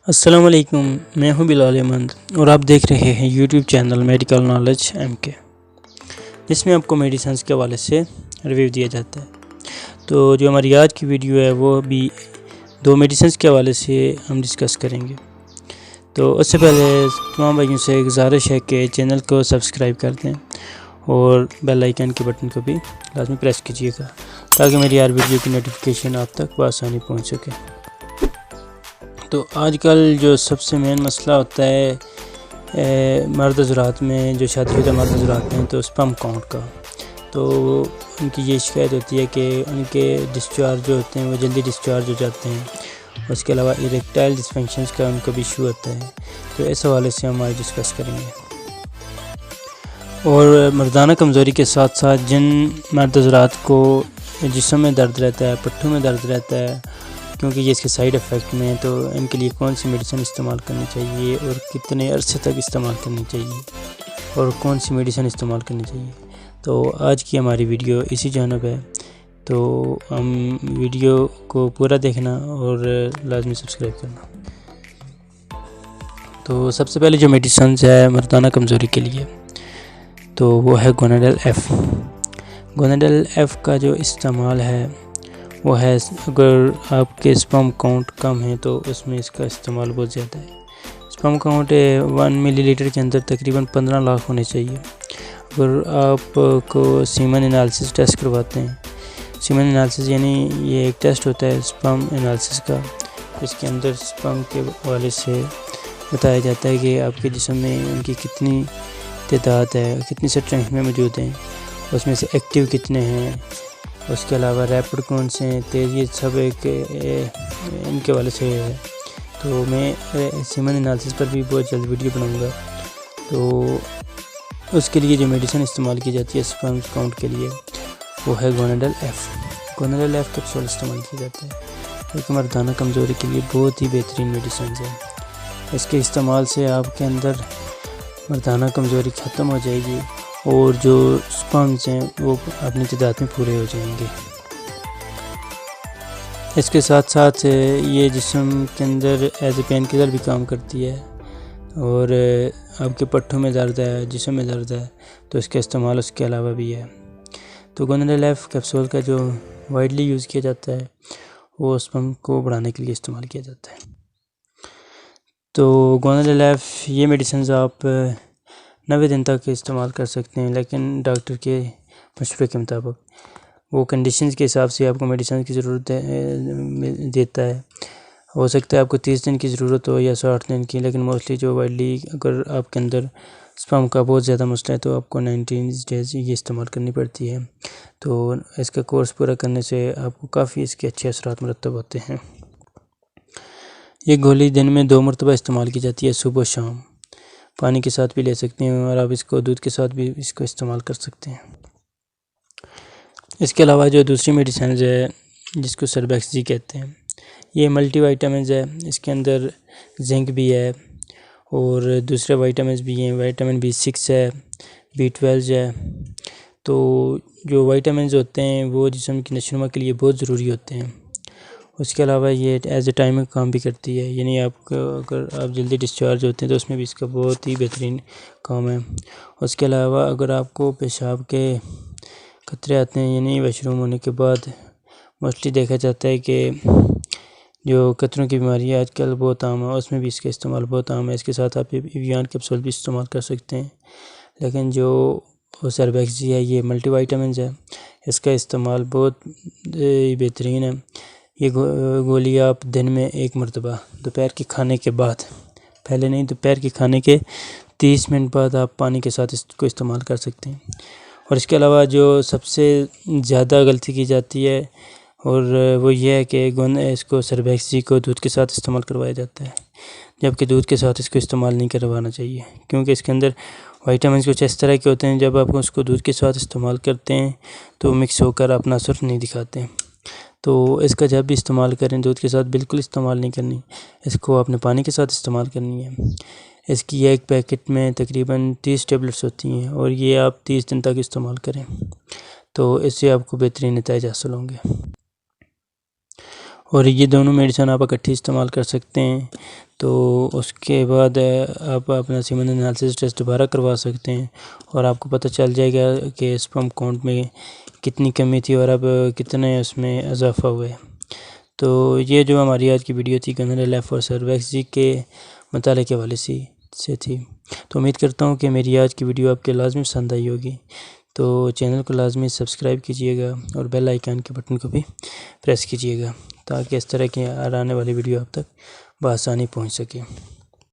السلام علیکم، میں ہوں بلال احمد اور آپ دیکھ رہے ہیں YouTube channel medical knowledge M K, جس میں آپ کو میڈیسنز کے حوالے سے ریویو دیا جاتا ہے۔ تو جو ہماری آج کی ویڈیو ہے وہ بھی 2 میڈیسنز کے حوالے سے ہم ڈسکس کریں گے۔ تو اس سے پہلے تمام بھائیوں سے گزارش ہے کہ چینل کو سبسکرائب کر دیں اور بیل آئیکن کے بٹن کو بھی لازمی پریس کیجیے گا تاکہ میری ہر ویڈیو کی نوٹیفیکیشن آپ تک بآسانی پہنچ سکے۔ تو آج کل جو سب سے مین مسئلہ ہوتا ہے مرد حضرات میں، جو شادی شدہ مرد حضرات ہیں، تو سپرم کاؤنٹ کا، تو ان کی یہ شکایت ہوتی ہے کہ ان کے ڈسچارج جو ہوتے ہیں وہ جلدی ڈسچارج ہو جاتے ہیں۔ اس کے علاوہ اریکٹائل ڈسفنکشنز کا ان کو بھی ایشو ہوتا ہے، تو اس حوالے سے ہم آج ڈسکس کریں گے۔ اور مردانہ کمزوری کے ساتھ ساتھ جن مرد حضرات کو جسم میں درد رہتا ہے، پٹھوں میں درد رہتا ہے، کیونکہ یہ اس کے سائیڈ افیکٹ میں ہیں، تو ان کے لیے کون سی میڈیسن استعمال کرنی چاہیے اور کتنے عرصے تک استعمال کرنی چاہیے اور کون سی میڈیسن استعمال کرنی چاہیے، تو آج کی ہماری ویڈیو اسی جانب ہے۔ تو ہم ویڈیو کو پورا دیکھنا اور لازمی سبسکرائب کرنا۔ تو سب سے پہلے جو میڈیسنز ہے مردانہ کمزوری کے لیے، تو وہ ہے گوناڈیل ایف۔ گوناڈیل ایف کا جو استعمال ہے وہ ہے، اگر آپ کے سپرم کاؤنٹ کم ہیں تو اس میں اس کا استعمال بہت زیادہ ہے۔ سپرم کاؤنٹ 1 ملی لیٹر کے اندر تقریباً 15 لاکھ ہونے چاہیے۔ اگر آپ کو سیمن انالیسس ٹیسٹ کرواتے ہیں، سیمن انالیسس یعنی یہ ایک ٹیسٹ ہوتا ہے سپرم انالیسس کا، اس کے اندر سپرم کے حوالے سے بتایا جاتا ہے کہ آپ کے جسم میں ان کی کتنی تعداد ہے، کتنی اسٹرینتھ میں موجود ہیں، اس میں سے ایکٹیو کتنے ہیں، اس کے علاوہ ریپڈ کون سے ہیں، تیز، یہ سب ایک ان کے حوالے سے ہے۔ تو میں سیمن انالیسس پر بھی بہت جلد ویڈیو بناؤں گا۔ تو اس کے لیے جو میڈیسن استعمال کی جاتی ہے سپرم کاؤنٹ کے لیے وہ ہے گوناڈیل ایف۔ گوناڈیل ایف کیپسول استعمال کیا جاتا ہے، ایک مردانہ کمزوری کے لیے بہت ہی بہترین میڈیسنز ہے۔ اس کے استعمال سے آپ کے اندر مردانہ کمزوری ختم ہو جائے گی اور جو سپرمز ہیں وہ اپنی تعداد میں پورے ہو جائیں گے۔ اس کے ساتھ ساتھ یہ جسم کے اندر ایز اے پین کلر بھی کام کرتی ہے، اور آپ کے پٹھوں میں درد ہے، جسم میں درد ہے، تو اس کا استعمال اس کے علاوہ بھی ہے۔ تو گوناڈیل ایف کیپسول کا جو وائڈلی یوز کیا جاتا ہے وہ سپرم کو بڑھانے کے لیے استعمال کیا جاتا ہے۔ تو گوناڈیل ایف یہ میڈیسنز آپ 90 دن تک استعمال کر سکتے ہیں، لیکن ڈاکٹر کے مشورے کے مطابق وہ کنڈیشنز کے حساب سے آپ کو میڈیسن کی ضرورت دیتا ہے۔ ہو سکتا ہے آپ کو 30 دن کی ضرورت ہو یا 60 دن کی، لیکن موسٹلی جو وائڈلی اگر آپ کے اندر سپرم کا بہت زیادہ مسئلہ ہے تو آپ کو 19 ڈیز یہ استعمال کرنی پڑتی ہے۔ تو اس کا کورس پورا کرنے سے آپ کو کافی اس کے اچھے اثرات مرتب ہوتے ہیں۔ یہ گولی دن میں 2 مرتبہ استعمال کی جاتی ہے، صبح و شام، پانی کے ساتھ بھی لے سکتے ہیں اور آپ اس کو دودھ کے ساتھ بھی اس کو استعمال کر سکتے ہیں۔ اس کے علاوہ جو دوسری میڈیسنز ہے جس کو سربیکس کہتے ہیں، یہ ملٹی وائٹامنز ہے، اس کے اندر زنک بھی ہے اور دوسرے وائٹامنز بھی ہیں، وائٹامن B6 ہے، B12 ہے۔ تو جو وائٹامنز ہوتے ہیں وہ جسم کی نشوونما کے لیے بہت ضروری ہوتے ہیں۔ اس کے علاوہ یہ ایز اے ٹائمنگ کام بھی کرتی ہے، یعنی آپ کو اگر آپ جلدی ڈسچارج ہوتے ہیں تو اس میں بھی اس کا بہت ہی بہترین کام ہے۔ اس کے علاوہ اگر آپ کو پیشاب کے قطرے آتے ہیں، یعنی واش روم ہونے کے بعد موسٹلی دیکھا جاتا ہے کہ جو قطروں کی بیماری آج کل بہت عام ہے، اس میں بھی اس کا استعمال بہت عام ہے۔ اس کے ساتھ آپ ایویان کیپسول بھی استعمال کر سکتے ہیں، لیکن جو سربیکس ہے یہ ملٹی وائٹامنز ہے، اس کا استعمال بہت بہترین ہے۔ یہ گولی آپ دن میں 1 مرتبہ دوپہر کے کھانے کے بعد، پہلے نہیں، دوپہر کے کھانے کے 30 منٹ بعد آپ پانی کے ساتھ اس کو استعمال کر سکتے ہیں۔ اور اس کے علاوہ جو سب سے زیادہ غلطی کی جاتی ہے اور وہ یہ ہے کہ اس کو سربیکس کو دودھ کے ساتھ استعمال کروایا جاتا ہے، جبکہ دودھ کے ساتھ اس کو استعمال نہیں کروانا چاہیے، کیونکہ اس کے اندر وائٹامنز کچھ اس طرح کے ہوتے ہیں، جب آپ اس کو دودھ کے ساتھ استعمال کرتے ہیں تو مکس ہو کر اپنا اثر نہیں دکھاتے ہیں۔ تو اس کا جب بھی استعمال کریں دودھ کے ساتھ بالکل استعمال نہیں کرنی، اس کو اپنے پانی کے ساتھ استعمال کرنی ہے۔ اس کی ایک پیکٹ میں تقریباً 30 ٹیبلٹس ہوتی ہیں اور یہ آپ 30 دن تک استعمال کریں، تو اس سے آپ کو بہترین نتائج حاصل ہوں گے۔ اور یہ دونوں میڈیسن آپ اکٹھی استعمال کر سکتے ہیں۔ تو اس کے بعد آپ اپنا سیمن انالیسس ٹیسٹ دوبارہ کروا سکتے ہیں اور آپ کو پتہ چل جائے گا کہ اسپرم کاؤنٹ میں کتنی کمی تھی اور اب کتنے اس میں اضافہ ہوا ہے۔ تو یہ جو ہماری آج کی ویڈیو تھی گنر لیف اور سرویکس کے مطالعے کے حوالے سے تھی۔ تو امید کرتا ہوں کہ میری آج کی ویڈیو آپ کے لازمی پسند آئی ہوگی۔ تو چینل کو لازمی سبسکرائب کیجئے گا اور بیل آئیکن کے بٹن کو بھی پریس کیجئے گا تاکہ اس طرح کی آنے والی ویڈیو آپ تک بآسانی پہنچ سکے۔